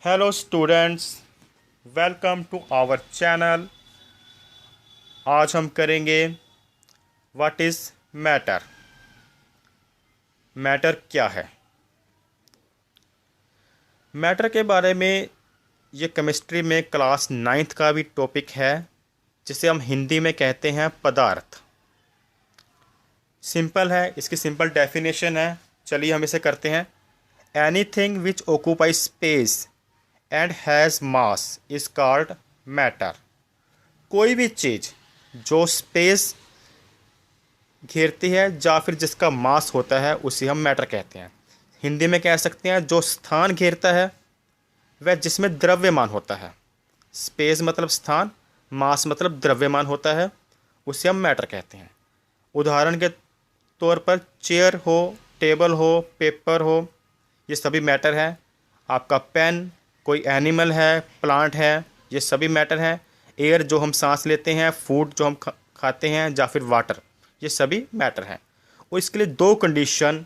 Hello students, welcome to our channel. आज हम करेंगे व्हाट इज़ मैटर। मैटर क्या है? मैटर के बारे में ये केमिस्ट्री में क्लास 9th का भी टॉपिक है, जिसे हम हिंदी में कहते हैं पदार्थ। सिंपल है, इसकी सिंपल डेफिनेशन है। चलिए हम इसे करते हैं। Anything which occupy space and has mass is called matter. कोई भी चीज़ जो स्पेस घेरती है या फिर जिसका मास होता है उसे हम मैटर कहते हैं। हिंदी में कह सकते हैं जो स्थान घेरता है वह जिसमें द्रव्यमान होता है। स्पेस मतलब स्थान, मास मतलब द्रव्यमान होता है, उसे हम मैटर कहते हैं। उदाहरण के तौर पर चेयर हो, टेबल हो, पेपर हो, ये सभी मैटर है। आपका पेन, कोई एनिमल है, प्लांट है, ये सभी मैटर हैं। एयर जो हम सांस लेते हैं, फूड जो हम खाते हैं, या फिर वाटर, ये सभी मैटर हैं। और इसके लिए दो कंडीशन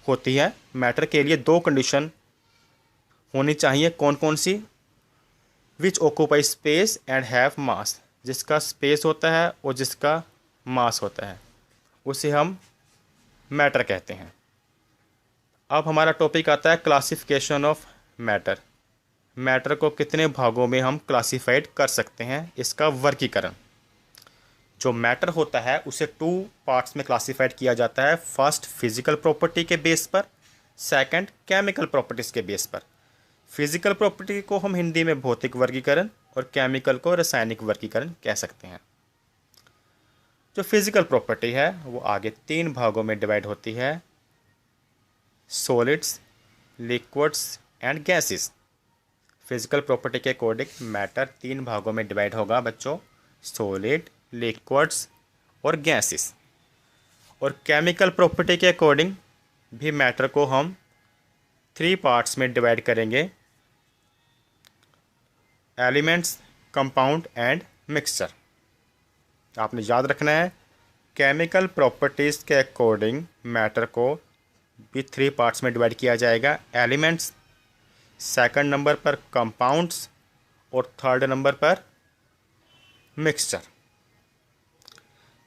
होती है। मैटर के लिए दो कंडीशन होनी चाहिए। कौन कौन सी? Which occupy space and have mass, जिसका स्पेस होता है और जिसका मास होता है उसे हम मैटर कहते हैं। अब हमारा टॉपिक आता है क्लासिफिकेशन ऑफ मैटर। मैटर को कितने भागों में हम क्लासिफाइड कर सकते हैं, इसका वर्गीकरण। जो मैटर होता है उसे 2 पार्ट्स में क्लासिफाइड किया जाता है। फर्स्ट फिजिकल प्रॉपर्टी के बेस पर, सेकंड केमिकल प्रॉपर्टीज़ के बेस पर। फिजिकल प्रॉपर्टी को हम हिंदी में भौतिक वर्गीकरण और केमिकल को रासायनिक वर्गीकरण कह सकते हैं। जो फिजिकल प्रॉपर्टी है वो आगे 3 भागों में डिवाइड होती है: solids, liquids and gases. Physical property के अकॉर्डिंग मैटर 3 भागों में डिवाइड होगा बच्चों: सॉलिड, लिक्विड्स और गैसेस। और केमिकल प्रॉपर्टी के अकॉर्डिंग भी मैटर को हम 3 पार्ट्स में डिवाइड करेंगे: एलिमेंट्स, कंपाउंड एंड मिक्सचर। आपने याद रखना है, केमिकल प्रॉपर्टीज़ के अकॉर्डिंग मैटर को भी 3 पार्ट्स में डिवाइड किया जाएगा: एलिमेंट्स, सेकंड नंबर पर कंपाउंड्स और थर्ड नंबर पर मिक्सचर।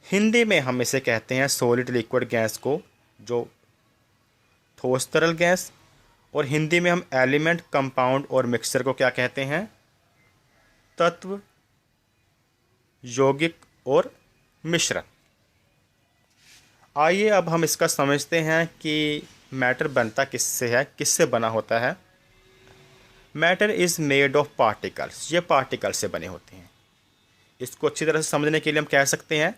हिंदी में हम इसे कहते हैं सॉलिड, लिक्विड, गैस को, जो ठोस तरल गैस। और हिंदी में हम एलिमेंट, कंपाउंड और मिक्सचर को क्या कहते हैं? तत्व, यौगिक और मिश्रण। आइए अब हम इसका समझते हैं कि मैटर बनता किससे है, किससे बना होता है। Matter is made of particles. ये पार्टिकल से बने होते हैं। इसको अच्छी तरह से समझने के लिए हम कह सकते हैं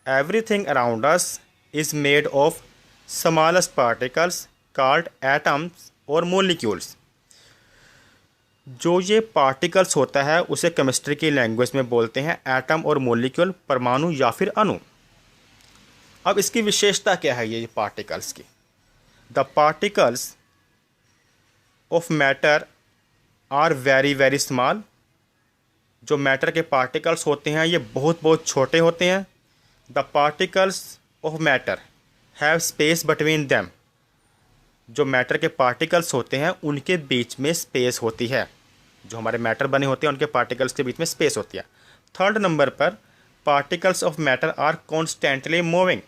everything around us is made of smallest particles called atoms और मोलिक्यूल्स। जो ये पार्टिकल्स होता है उसे केमिस्ट्री की लैंग्वेज में बोलते हैं एटम और मोलिक्यूल, परमाणु या फिर अणु। अब इसकी विशेषता क्या है ये पार्टिकल्स की? The particles of matter are very very small. जो मैटर के पार्टिकल्स होते हैं ये बहुत बहुत छोटे होते हैं। The particles of matter have space between them. जो मैटर के पार्टिकल्स होते हैं उनके बीच में स्पेस होती है। जो हमारे मैटर बने होते हैं उनके पार्टिकल्स के बीच में स्पेस होती है। थर्ड नंबर पर particles of matter are constantly moving.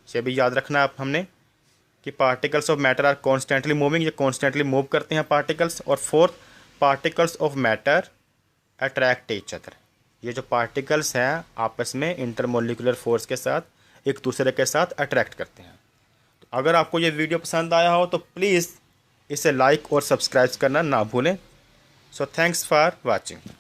ये भी याद रखना आप हमने कि particles of matter are constantly moving, ये कॉन्स्टेंटली मूव करते हैं पार्टिकल्स। और fourth, particles of matter attract each other. ये जो पार्टिकल्स हैं आपस में इंटरमोलिकुलर फोर्स के साथ एक दूसरे के साथ अट्रैक्ट करते हैं। तो अगर आपको ये वीडियो पसंद आया हो तो प्लीज़ इसे लाइक और सब्सक्राइब करना ना भूलें। So thanks for watching.